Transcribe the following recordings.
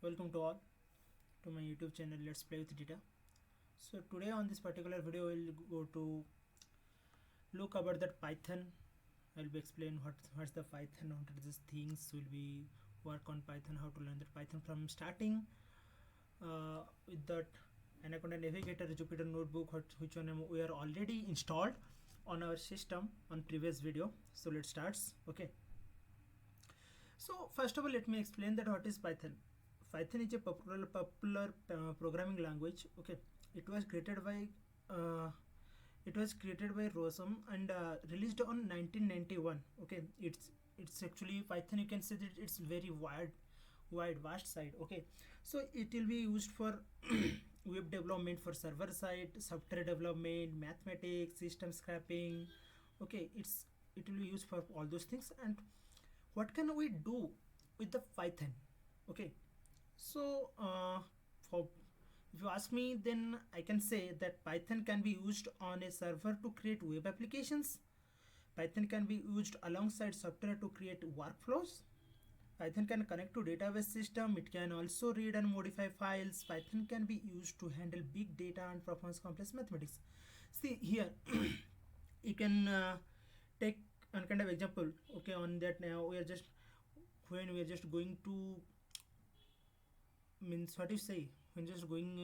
Welcome to all to my YouTube channel Let's Play with Data. So today on this particular video we'll go to look about that Python. I'll be explain what's the Python, what are these things. Will be work on Python, how to learn that Python from starting with that Anaconda Navigator, Jupyter Notebook, which one we are already installed on our system on previous video. So let's start. Okay. So first of all, let me explain that what is Python. Python is a popular programming language. Okay, it was created by Rosum and released on 1991. Okay, it's actually Python. You can say that it's very vast side. Okay, so it will be used for web development, for server side, software development, mathematics, system scrapping. Okay, it will be used for all those things. And what can we do with the Python? Okay, so for if you ask me, then I can say that Python can be used on a server to create web applications. Python can be used alongside software to create workflows. Python can connect to database system. It can also read and modify files. Python can be used to handle big data and perform complex mathematics. See here, you can take one kind of example. Okay, on that now we are just when we are just going to means what you say when just going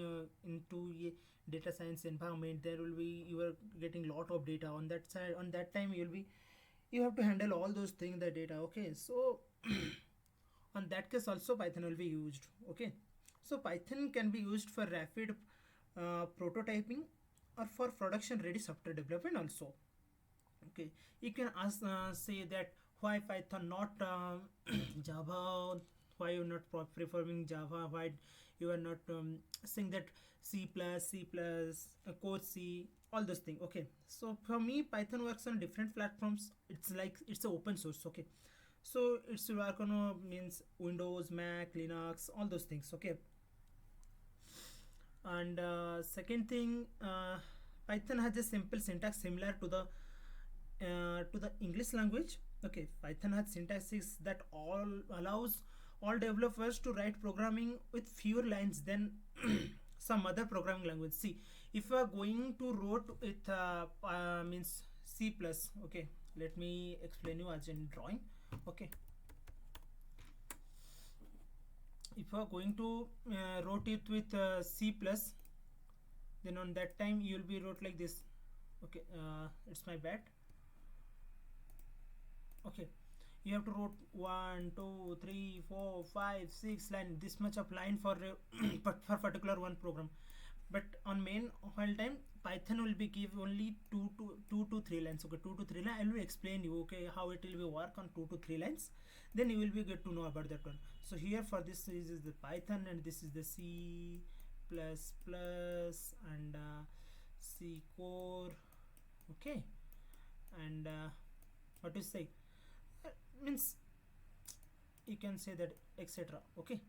into a data science environment, there will be you are getting lot of data on that side. On that time you have to handle all those things, the data. Okay, so on that case also Python will be used. Okay, so Python can be used for rapid prototyping or for production ready software development also. Okay, you can ask say that why Python not Java, why you're not preferring Java, why you are not saying that C++, code C, all those things. Okay, so for me Python works on different platforms. It's like it's a open source. Okay, so it's work on means Windows, Mac, Linux, all those things. Okay, and second thing, Python has a simple syntax similar to the English language. Okay, Python has syntaxes that all allows all developers to write programming with fewer lines than some other programming language. See, if you are going to wrote with means C plus. Okay, let me explain you as in drawing. Okay, if you are going to wrote it with C plus, then on that time you will be wrote like this. Okay, it's my bad. Okay, you have to wrote 1 2 3 4 5 6 line, this much of line for but for particular one program. But on main while time Python will be give only 2 to 3 lines. Okay, 2 to 3 lines I will explain you. Okay, how it will be work on 2 to 3 lines, then you will be get to know about that one. So here for this is the Python, and this is the C plus plus and C core. Okay, and what to say means you can say that etc. Okay,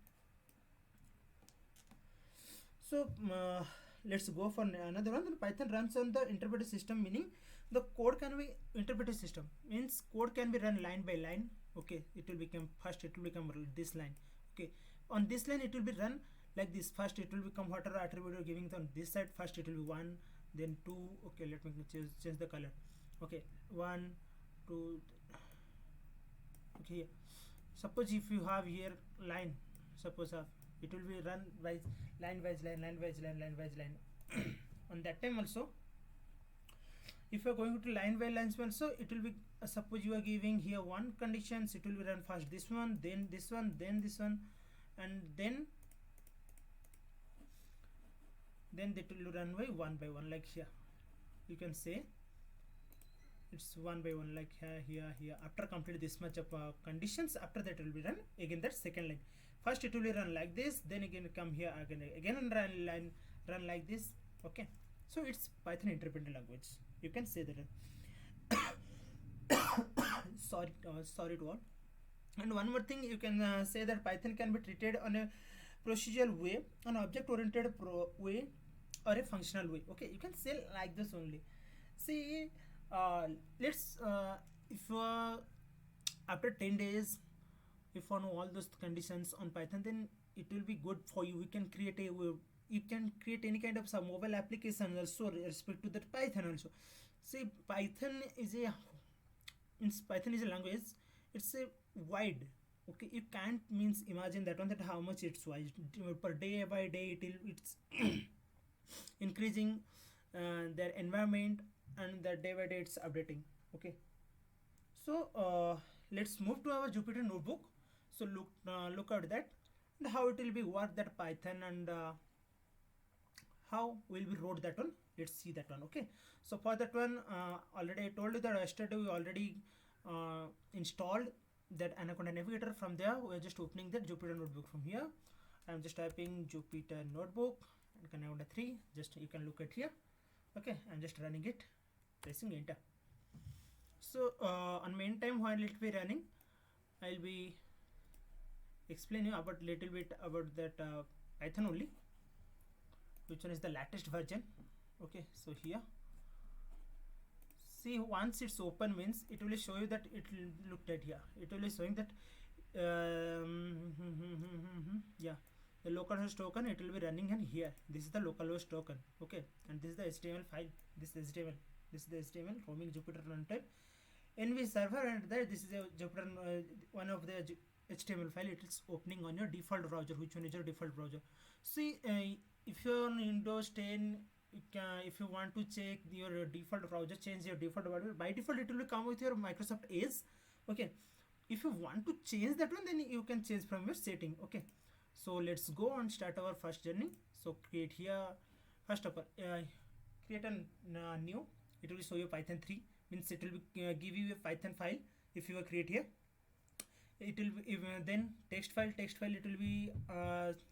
so let's go for another one. Then Python runs on the interpreted system, meaning the code can be interpreted system, means code can be run line by line. Okay, it will become first it will become this line. Okay, on this line it will be run like this. First it will become whatever attribute you're giving on this side. First it will be 1, then 2. Okay, let me change the color. Okay, 1 2. Okay, suppose if you have here line, suppose it will be run by line on that time also, if you are going to line by lines also, it will be suppose you are giving here one conditions, it will be run first this one, then this one, then this one, and then it will run by one like here. You can say it's one by one like here. After complete this much of conditions, after that it will be run again that second line. First it will be run like this, then again come here again and run like this. Okay, so it's Python interpreted language, you can say that. Sorry to all. And one more thing, you can say that Python can be treated on a procedural way, an object oriented way, or a functional way. Okay, you can say like this only. See, let's if after 10 days if you know all those conditions on Python, then it will be good for you. You can create a you can create any kind of some mobile application also respect to that Python also. See, Python is a language. It's a wide. Okay, you can't means imagine that one, that how much it's wide per day by day it's increasing their environment, and the day by day it's updating. Okay, so let's move to our Jupyter notebook. So look at that and how it will be work that Python, and how will we wrote that one. Let's see that one. Okay, so for that one, already I told you that yesterday we already installed that Anaconda Navigator. From there we are just opening that Jupyter notebook. From here I'm just typing Jupyter notebook and Anaconda 3. Just you can look at here. Okay, I'm just running it, pressing enter. So on main time while it be running, I'll be explaining about little bit about that Python only, which one is the latest version. Okay, so here see, once it's open means it will show you that it will look at here, it will be showing that yeah, the localhost token, it will be running in here. This is the localhost token. Okay, and this is the HTML file. This is HTML. This is the HTML roaming Jupyter runtime NV server, and there this is a Jupyter one of the HTML file. It is opening on your default browser. Which one is your default browser? See, if you're on Windows 10, if you want to check your default browser, change your default browser. By default, it will come with your Microsoft Edge. Okay, if you want to change that one, then you can change from your setting. Okay, so let's go and start our first journey. So create here, first of all, create a new. It will show you Python 3, means it will be, give you a Python file. If you create here, it will be, then text file, it will be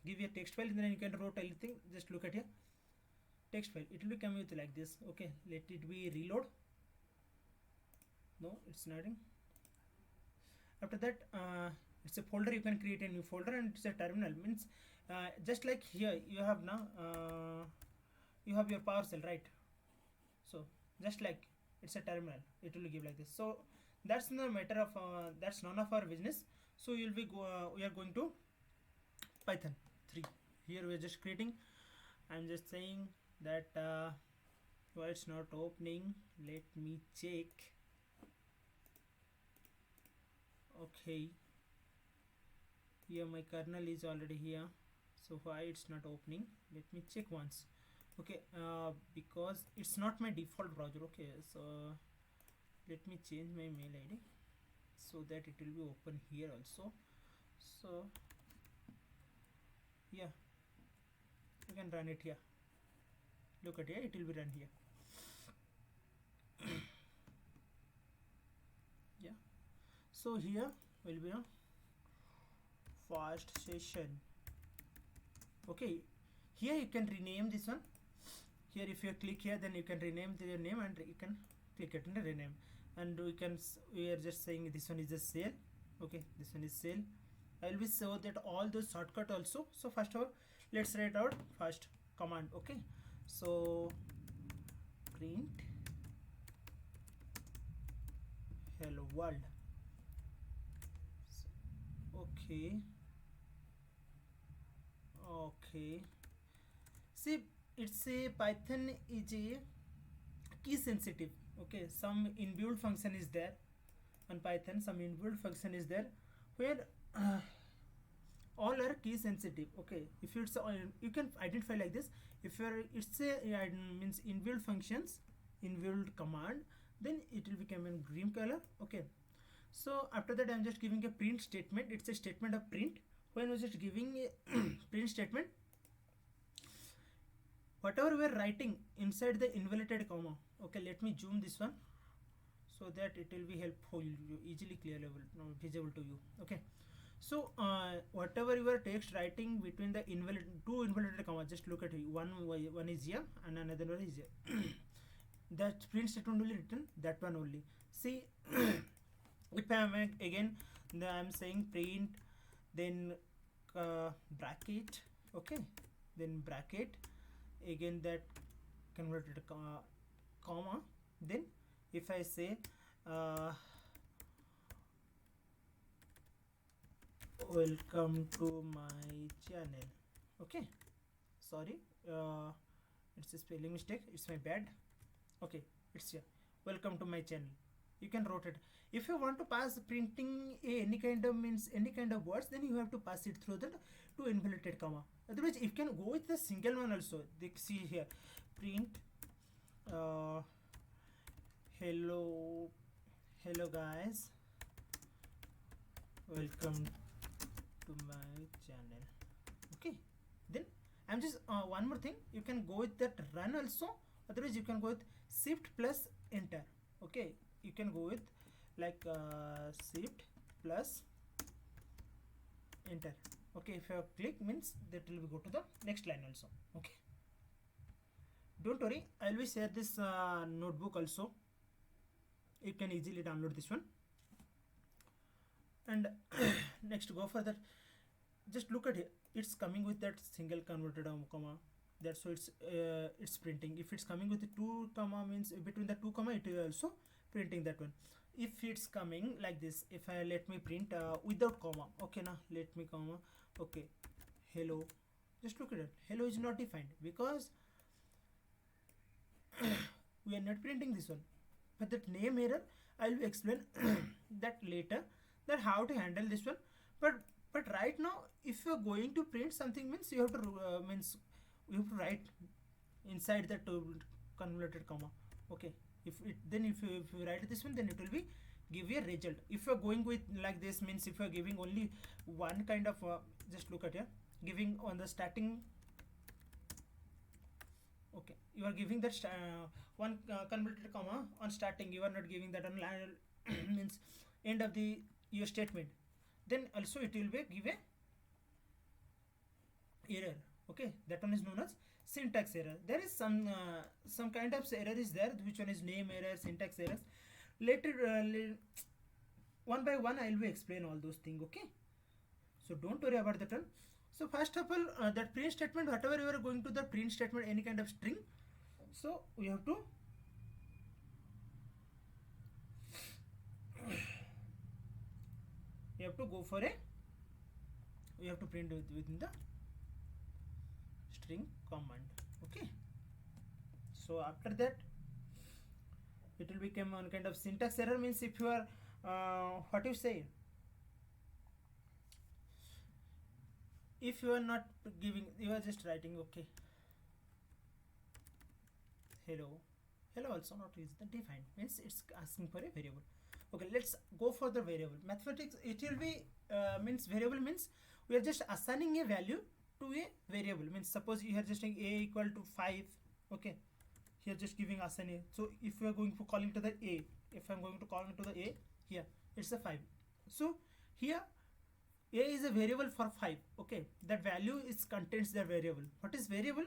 give you a text file, and then you can write anything. Just look at here, text file, it will be coming with like this. Okay, let it be reload. No, it's not in. After that, it's a folder. You can create a new folder, and it's a terminal, means just like here you have now you have your PowerShell, right? So just like it's a terminal, it will give like this. So that's no matter of that's none of our business. So you'll be we are going to Python 3. Here we are just creating. I'm just saying that why it's not opening. Let me check. Okay, here my kernel is already here, so why it's not opening? Let me check once. Okay, because it's not my default browser. Okay, so let me change my mail ID so that it will be open here also. So yeah, you can run it here. Look at here, it will be run here. Yeah, so here will be a first session. Okay, here you can rename this one. Here if you click here, then you can rename your name, and you can click it and rename, and we are just saying this one is a sale. Okay, this one is sale. I will be show that all those shortcut also. So first of all, let's write out first command. Okay, so print hello world. Okay, okay, see, it's a Python is a key sensitive. Okay, some inbuilt function is there on Python, some inbuilt function is there where all are key sensitive. Okay, if it's you can identify like this. If you're it's a means inbuilt functions, inbuilt command, then it will become in green color. Okay, so after that I'm just giving a print statement. It's a statement of print. When we're just giving a print statement, whatever we are writing inside the inverted comma. Okay, let me zoom this one so that it will be helpful, easily clearable, visible to you. Okay, so whatever your text writing between the two inverted commas, just look at it. One is here and another one is here. That print statement will be written that one only. See, if I am again, I'm saying print, then bracket. Okay, then bracket, again that converted comma, then if I say welcome to my channel. Okay, sorry, it's a spelling mistake, it's my bad. Okay, it's here, welcome to my channel. You can rotate. If you want to pass printing any kind of means any kind of words, then you have to pass it through the two inverted comma. Otherwise you can go with the single one also. They see here, print uh, hello hello guys, welcome to my channel. Okay, then I'm just one more thing, you can go with that run also. Otherwise you can go with shift plus enter. Okay, you can go with like shift plus enter. Okay, if you click means that will go to the next line also. Okay, don't worry, I will share this notebook also. You can easily download this one. And next go for that. Just look at it, it's coming with that single converted comma. That's why it's printing. If it's coming with the two comma means between the two comma, it will also printing that one. If it's coming like this, if I let me print without comma, okay now let me comma. Okay, hello, just look at it, hello is not defined because we are not printing this one. But that name error I will explain that later, that how to handle this one. But right now if you are going to print something means you have to means you have to write inside that convoluted comma. Okay, if you write this one, then it will be give you a result. If you are going with like this means if you are giving only one kind of just look at here, giving on the starting. Okay, you are giving that one convoluted comma on starting, you are not giving that on means end of the your statement, then also it will be give a error. Okay, that one is known as syntax error. There is some kind of error is there, which one is name error, syntax errors. Later one by one I will explain all those things. Okay, so don't worry about that one. So first of all, that print statement, whatever you are going to the print statement, any kind of string, so we have to go for a, we have to print within the string command. Okay, so after that it will become one kind of syntax error. Means if you are what you say, if you are not giving, you are just writing okay, hello also not is the defined, means it's asking for a variable. Okay, let's go for the variable. Mathematics, it will be means variable means we are just assigning a value to a variable. Means suppose you are just saying a equal to 5. Okay, here just giving assign a. So if we are going to calling to the a, if I'm going to call to the a, here it's a 5. So here a is a variable for 5. Okay, that value is contains the variable. What is variable?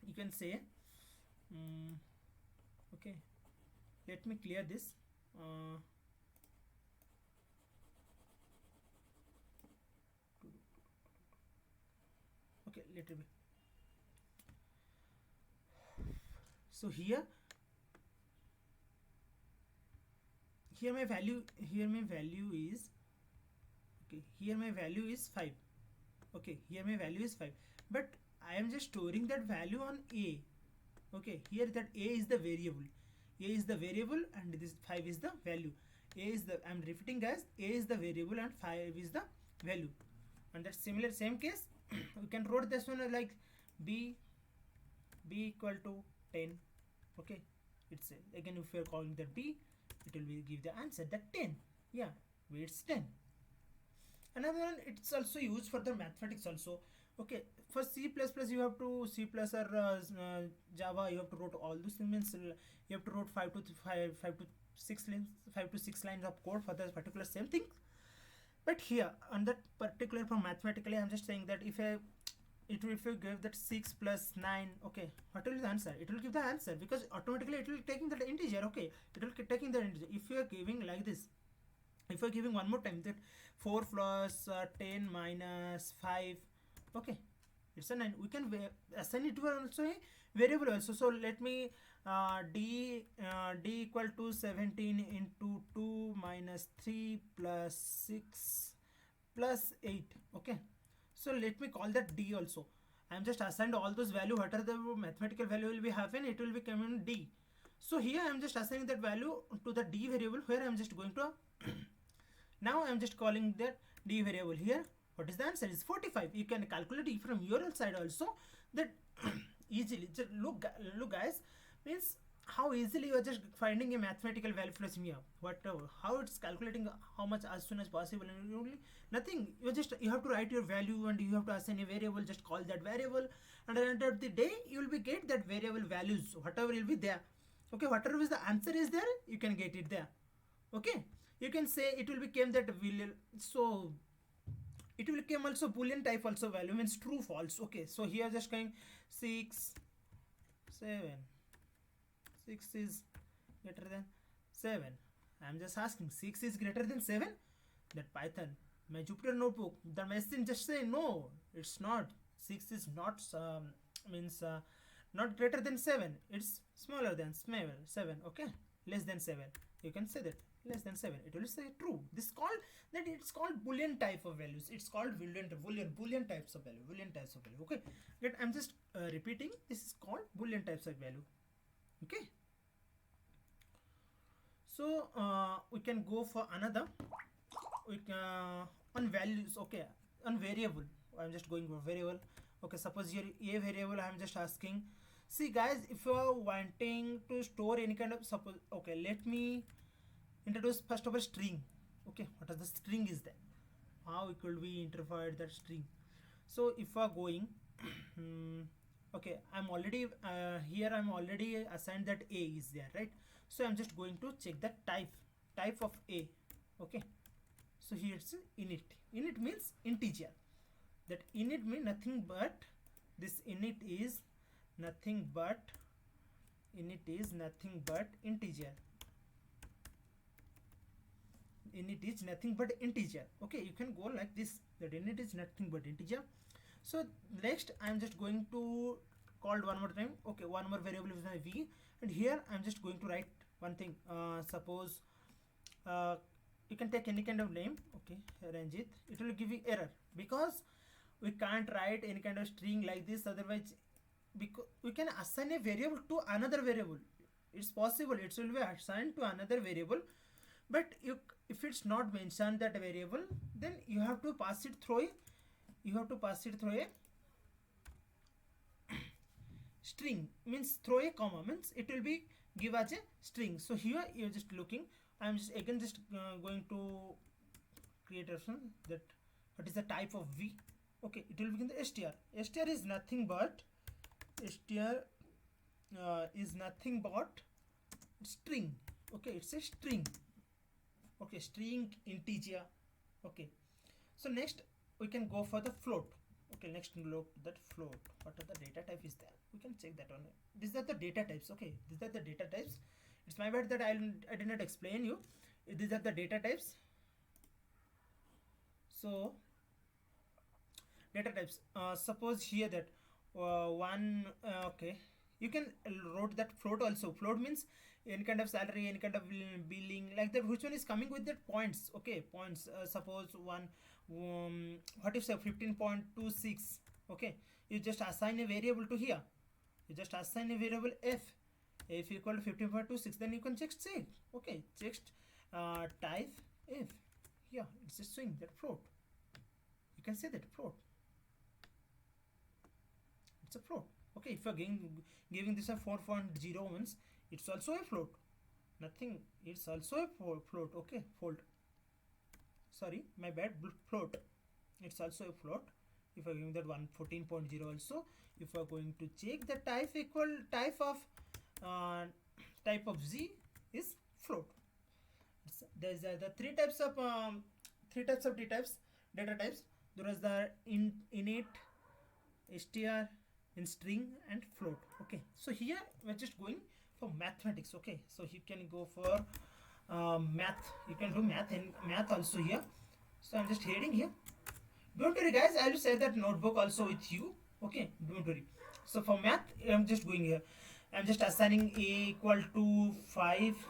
You can say okay, let me clear this. Okay, little bit. So here my value, here my value is okay, here my value is 5. Okay, here my value is 5, but I am just storing that value on a. Okay, here that a is the variable, and this 5 is the value. A is the, I'm repeating guys, a is the variable and 5 is the value. And that similar same case we can write this one like b equal to 10. Okay, it's again if we are calling that b, it will be give the answer that 10. Yeah, it's 10. Another one, it's also used for the mathematics also. Okay, for C++ you have to C plus or Java, you have to write all those things. Means you have to write 5 to 6 lines, 5 to 6 lines of code for the particular same thing. But here on that particular, for mathematically, I'm just saying that if if you give that 6 plus 9, okay, what will be the answer? It will give the answer because automatically it will taking the integer. Okay, it will taking the integer. If you are giving like this, if you are giving one more time that 4 plus 10 minus 5, okay, it's a 9. We can assign it to also a variable also. So let me d equal to 17 into 2 minus 3 plus 6 plus 8. Okay, so let me call that D also. I am just assigned all those value, whatever the mathematical value will be having, it will be coming D. So here I am just assigning that value to the D variable, where I am just going to now I am just calling that D variable here. What is the answer? Is 45. You can calculate it from your side also, that easily. Just look guys, means how easily you are just finding a mathematical value from here. Whatever, how it's calculating how much as soon as possible, and you only nothing. You have to write your value and you have to assign a variable. Just call that variable, and at the end of the day, you will be get that variable values. Whatever will be there. Okay, whatever is the answer is there, you can get it there. Okay, you can say it will become that will, so it will become also boolean type also value, means true false. Okay, so here just going 6 7, 6 is greater than 7. I am just asking 6 is greater than 7. That Python, my Jupyter notebook, the machine just say no, it's not. 6 is not means not greater than 7, it's smaller than 7. Okay, less than 7, you can say that less than 7, it will say true. This called that, it's called boolean type of values. It's called boolean types of value, okay. That I'm just repeating, this is called boolean types of value. Okay, so we can go for another. We can on values. Okay, on variable, I'm just going for variable. Okay, suppose here a variable, I'm just asking. See guys, if you are wanting to store any kind of, suppose, okay, let me introduce first of all string. Okay, what is the string is that, how it could be interpreted that string. So if you are going okay, I'm already here, I'm already assigned that a is there, right? So I'm just going to check the type of a. Okay, so here it's init means integer. That init means nothing but, this init is nothing but integer. Init is nothing but integer. Okay, you can go like this, that init is nothing but integer. So next I'm just going to call one more time. Okay, one more variable is my v, and here I'm just going to write one thing. Suppose you can take any kind of name. Okay, Ranjit, it will give you error because we can't write any kind of string like this, otherwise because we can assign a variable to another variable. It's possible, it will be assigned to another variable, but if it's not mentioned that variable, then you have to pass it through a string, means throw a comma, means it will be give as a string. So here you're just looking, I'm just again just going to create a option that what is the type of v. Okay, it will begin the str. Str is nothing but string. Okay, it's a string. Okay, string integer. Okay, so next we can go for the float. Okay, next look that float, what are the data type is there, we can check that one. These are the data types. Okay, these are the data types. It's my bad that I did not explain you. These are the data types. So data types, suppose here that okay, you can wrote that float also. Float means any kind of salary, any kind of billing, like that, which one is coming with that points. Okay, points, suppose one what if say 15.26. Okay, you just assign a variable to here, you just assign a variable f equal to 15.26, then you can just say okay, just type f. Yeah, it's just showing that float, you can say that float, it's a float. Okay, if you're giving this a 4.0 means it's also a float, nothing, it's also a float. Okay, fold, sorry, my bad, float, it's also a float. If I'm giving that 114.0 also, if we're going to check the type of z is float. There's the three types of data types. There is the init, str, in string, and float. Okay, so here we're just going for mathematics. Okay, so you can go for math, you can do math and math also here. So I'm just heading here, don't worry guys, I will share that notebook also with you. Okay, don't worry. So for math, I'm just going here, I'm just assigning a equal to 5,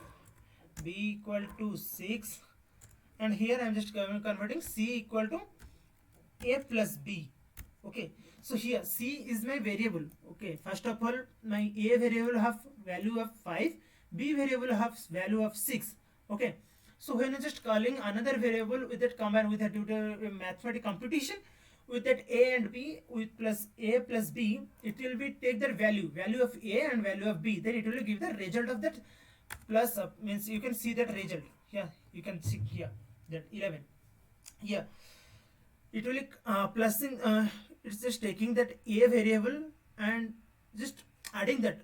b equal to 6, and here I'm just converting c equal to a plus b. Okay, so here c is my variable. Okay, first of all my a variable have value of 5, b variable have value of 6. Okay, so when I'm just calling another variable with that combined with that due to mathematical computation with that a and b with plus a plus b, it will be take the value of a and value of b, then it will give the result of that plus up, means you can see that result here, you can see here that 11 here. It will plusing, it's just taking that a variable and just adding that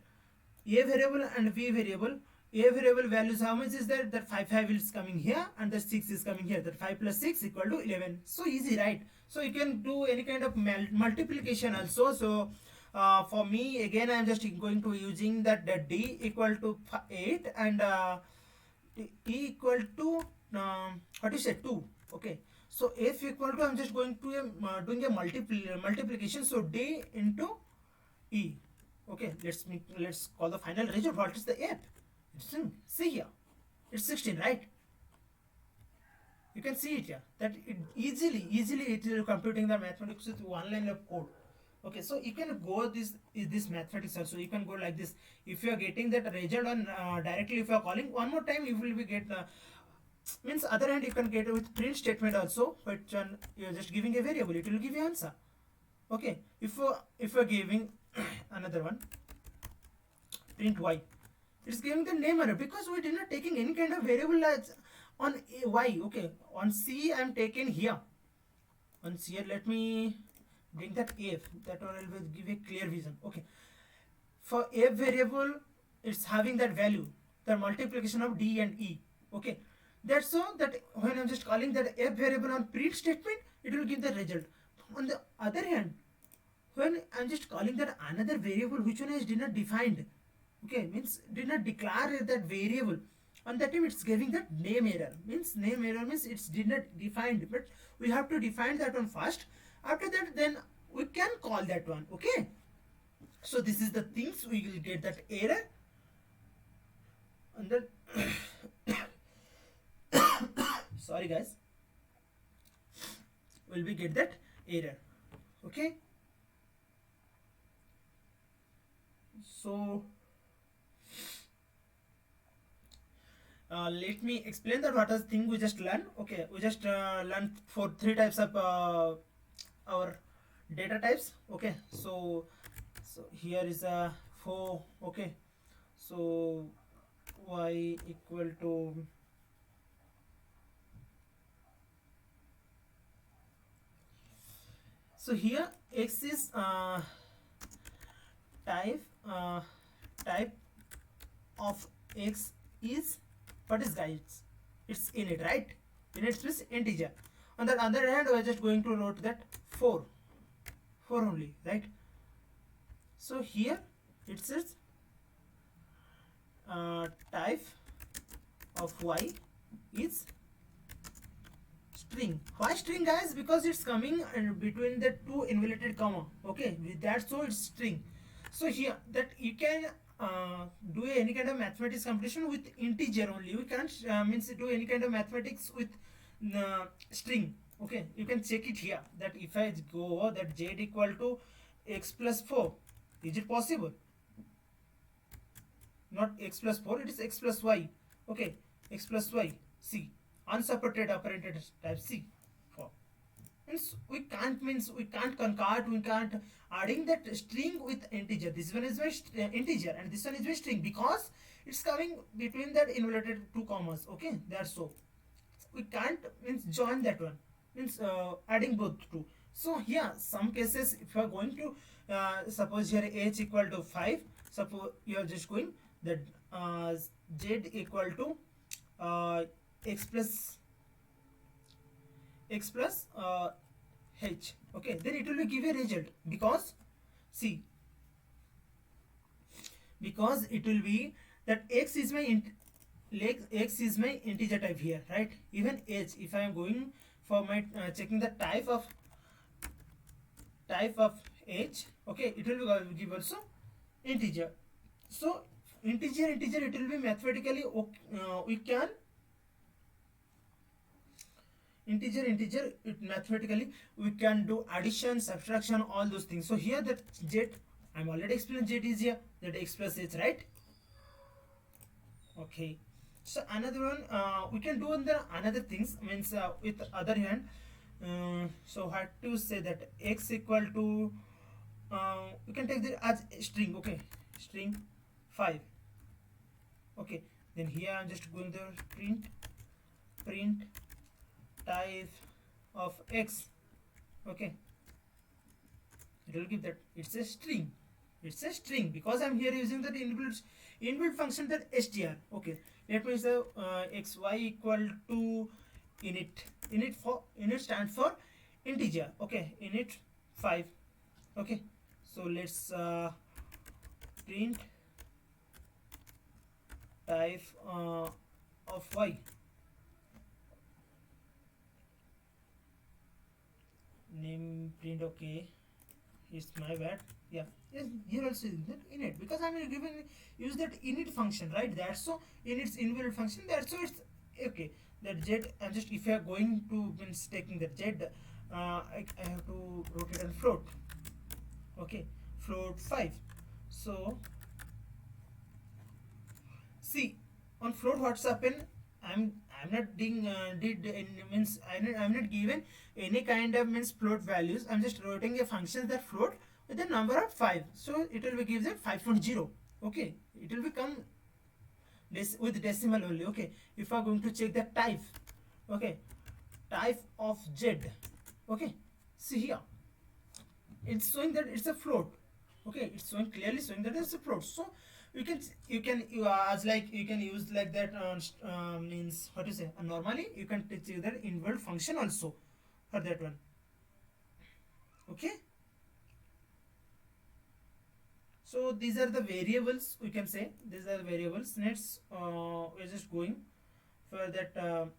a variable and b variable. A variable values how much is that 5 is coming here and the 6 is coming here, that 5 plus 6 equal to 11. So easy, right? So you can do any kind of multiplication also. So for me again I am just going to using that d equal to 8 and e equal to what is it, 2. Okay, so f equal to, I'm just going to doing a multiplication, so d into e. Okay, let's call the final result. What is the f? See here, it's 16, right? You can see it here, that it easily it is computing the mathematics with one line of code. Okay, so you can go this mathematics also, you can go like this. If you are getting that result on directly, if you are calling one more time, you will be get means other hand you can get with print statement also, but you are just giving a variable, it will give you answer. Okay, if you are giving another one, print y, it's giving the name error because we did not taking any kind of variable as on y. Okay, on c I am taken here, on c, let me bring that f, that one will give a clear vision. Okay, for f variable it's having that value, the multiplication of d and e. Okay, that's so that when I'm just calling that f variable on print statement, it will give the result. On the other hand, when I'm just calling that another variable which one is did not defined, okay, means did not declare that variable, on that time it's giving that name error. Means name error means it's did not defined, but we have to define that one first. After that then we can call that one. Okay, so this is the things we will get that error, and then sorry guys, will we get that error. Okay, so let me explain that what is thing we just learned. Okay, we just learned for 3 types of our data types. Okay, so here is a 4. Okay, so y equal to so here x is type type of x is what is, guys? It's init, right? Init means integer. On the other hand, we are just going to note that 4 only, right? So here it says type of y is string. Why string, guys? Because it's coming between the two inverted comma. Okay, that's so it's string. So here that you can do any kind of mathematics computation with integer only. We can't means do any kind of mathematics with string. Okay, you can check it here, that if I go that z equal to x plus 4, is it possible? Not x plus 4, it is x plus y. Okay, x plus y, c, unsupported operator type c. Means we can't concat, we can't adding that string with integer. This one is my integer and this one is my string, because it's coming between that inverted two commas. Okay, that's so we can't means join that one, means adding both two. So here some cases, if you are going to suppose here h equal to 5, suppose you are just going that z equal to x plus h. Okay, then it will give a result, because see, because it will be that x is my x is my integer type here, right? Even h, if I am going for my checking the type of h, okay, it will give also integer. So integer it will be mathematically we can integer, it mathematically we can do addition, subtraction, all those things. So here that z, I'm already explained z is here, that x plus h, right? Okay. So another one, we can do another things, means with other hand. So how to say that x equal to, we can take the as string, okay, string 5. Okay, then here I'm just going to print type of x. Okay, it will give that it's a string. It's a string because I'm here using that inbuilt function, that str. Okay, that means the xy equal to init. Init stands for integer. Okay, init 5. Okay, so let's print type of y. Name print, okay, it's my bad. Yeah, yes, here also is that init because I'm giving use that init function, right? That's so init's inbuilt function. That's so it's okay. That z, I'm just, if you are going to means taking that z, I have to rotate and float. Okay, float 5. So see, on float what's happen, I'm not doing means I'm not given any kind of means float values. I'm just writing a function that float with the number of 5. So it will be given 5.0. Okay, it will become this with decimal only. Okay, if I'm going to check the type, okay, type of z. Okay, see here, it's showing that it's a float. Okay, it's showing clearly showing that it's a float. So you as like you can use like that means what to say, normally you can take that inbuilt function also for that one. Okay, so these are the variables, we can say these are the variables. Next we're just going for that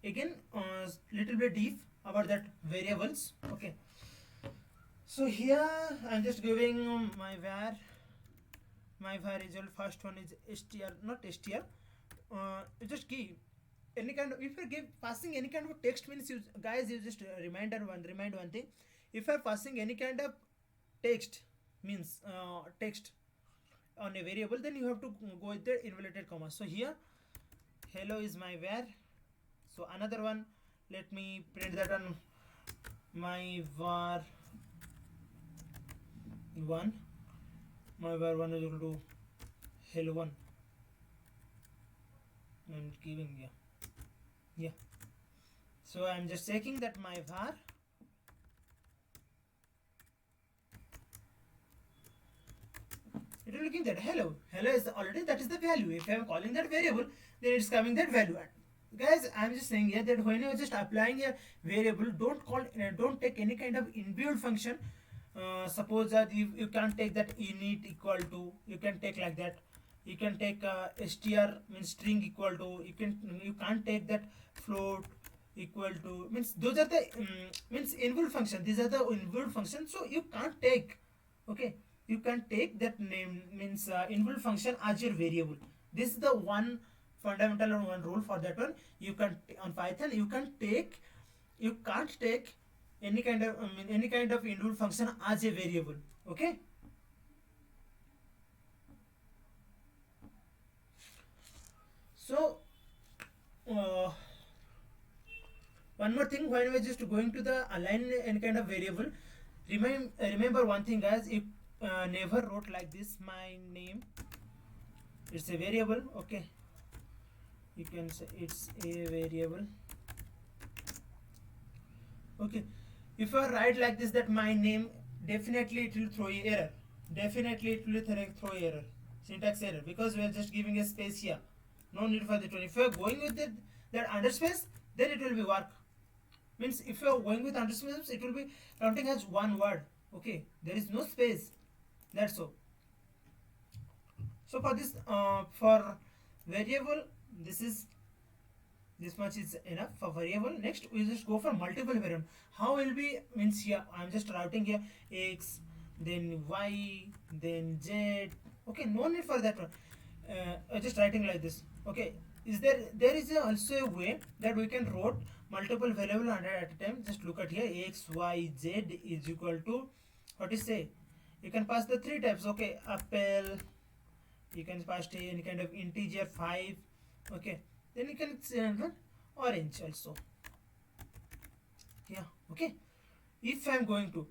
again little bit deep about that variables. Okay, so here I'm just giving my variable. First one is str, not str. You just give any kind of, if you give passing any kind of text, means you guys, you just remind one thing. If you're passing any kind of text, means text on a variable, then you have to go with the inverted comma. So here hello is my var. So another one, let me print that on my var 1. My var 1 is equal to hello 1. I'm giving, yeah. So I'm just checking that my var it is looking that hello is already, that is the value. If I am calling that variable, then it's coming that value. Guys, I'm just saying here that when you are just applying a variable, don't take any kind of inbuilt function. Suppose that you can't take that init equal to, you can take like that. You can take str means string equal to, you can't take that float equal to, means those are the means inbuilt function. These are the inbuilt functions, so you can't take. Okay, you can take that name means inbuilt function as your variable. This is the one fundamental and one rule for that one. You can on Python you can't take any kind of inbuilt function as a variable. Okay, so one more thing, when we're just going to the align any kind of variable, remember one thing, guys. You never wrote like this, my name, it's a variable. Okay, you can say it's a variable. Okay, if I write like this, that my name, definitely it will throw error. Definitely it will throw error, syntax error, because we are just giving a space here. No need for that one. If you are going with that underspace, then it will be work. Means if you are going with underspace, it will be counting as one word. Okay, there is no space. That's all. So for this for variable, this much is enough for variable. Next we just go for multiple variable. How will be, means here I'm just writing here x, then y, then z. Okay, no need for that one. I'm just writing like this. Okay, is there is also a way that we can write multiple variable at a time. Just look at here, x, y, z is equal to, what is say, you can pass the three types. Okay, apple, you can pass to any kind of integer 5. Okay, then you can run orange also. Yeah, okay. If I'm going to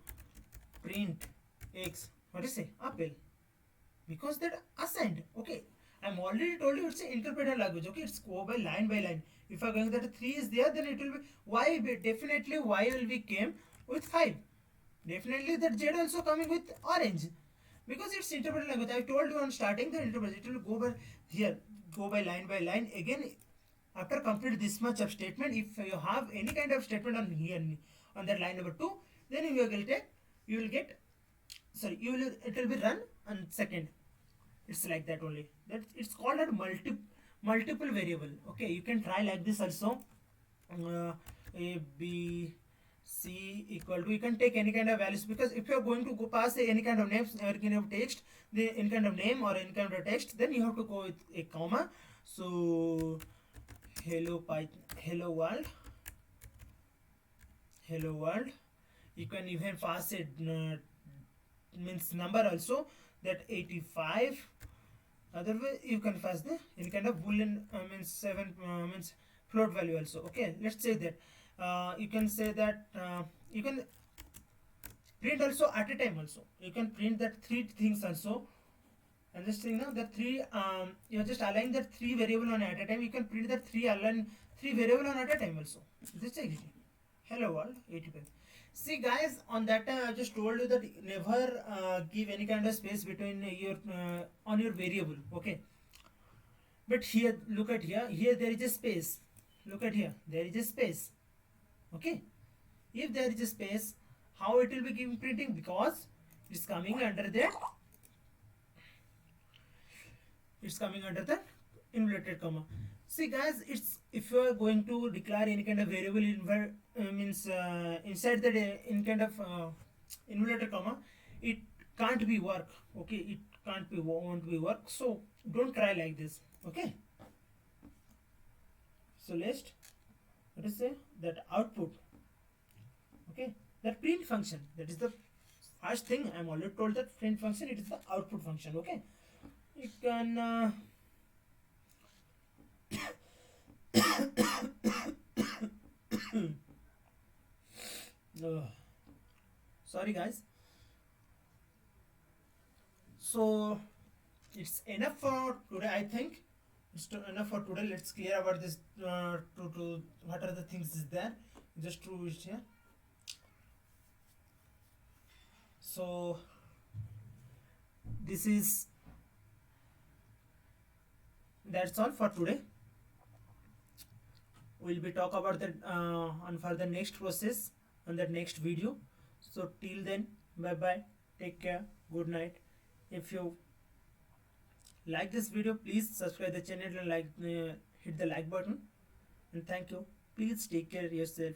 print x, what is say, apple, because that assigned. Okay, I'm already told you it's an interpreter language. Okay, it's go by line by line. If I'm going that 3 is there, then it will be y. Definitely y will be came with 5. Definitely that z also coming with orange, because it's interpreter language. I told you on starting the interpreter, it will go by here, go by line again. After complete this much of statement, if you have any kind of statement on here on that line number 2, then you will get, sorry, you will, it will be run on second. It's like that only. That it's called a multiple variable. Okay, you can try like this also. A, B, C equal to, you can take any kind of values, because if you are going to go pass any kind of names or any kind of text, any kind of name or any kind of text, then you have to go with a comma. So hello Python, hello world, hello world. You can even pass it means number also, that 85. Otherwise you can pass the any kind of boolean means 7 means float value also. Okay, let's say that you can say that you can print also at a time also. You can print that three things also. And just saying now that three you just align that three variable on at a time. You can print that three variable on at a time also. Just like hello world 85. See guys, on that time I just told you that never give any kind of space between your on your variable. Okay, but here look at here there is a space. Look at here, there is a space. Okay, if there is a space, how it will be giving printing? Because it's coming under that, it's coming under the inverted comma. See guys, it's if you are going to declare any kind of variable means inside the in kind of inverted comma, it can't be work. Okay, it can't be won't be work. So don't try like this. Okay, so let's, let us say that output. Okay, that print function, that is the first thing. I'm already told that print function, it is the output function. Okay, you can sorry guys. So it's enough for today, I think. It's enough for today. Let's clear about this to what are the things is there, just to here. So this is, that's all for today. We'll be talk about that on for the next process on the next video. So till then, bye bye, take care, good night. If you like this video, please subscribe the channel and like hit the like button, and thank you. Please take care of yourself.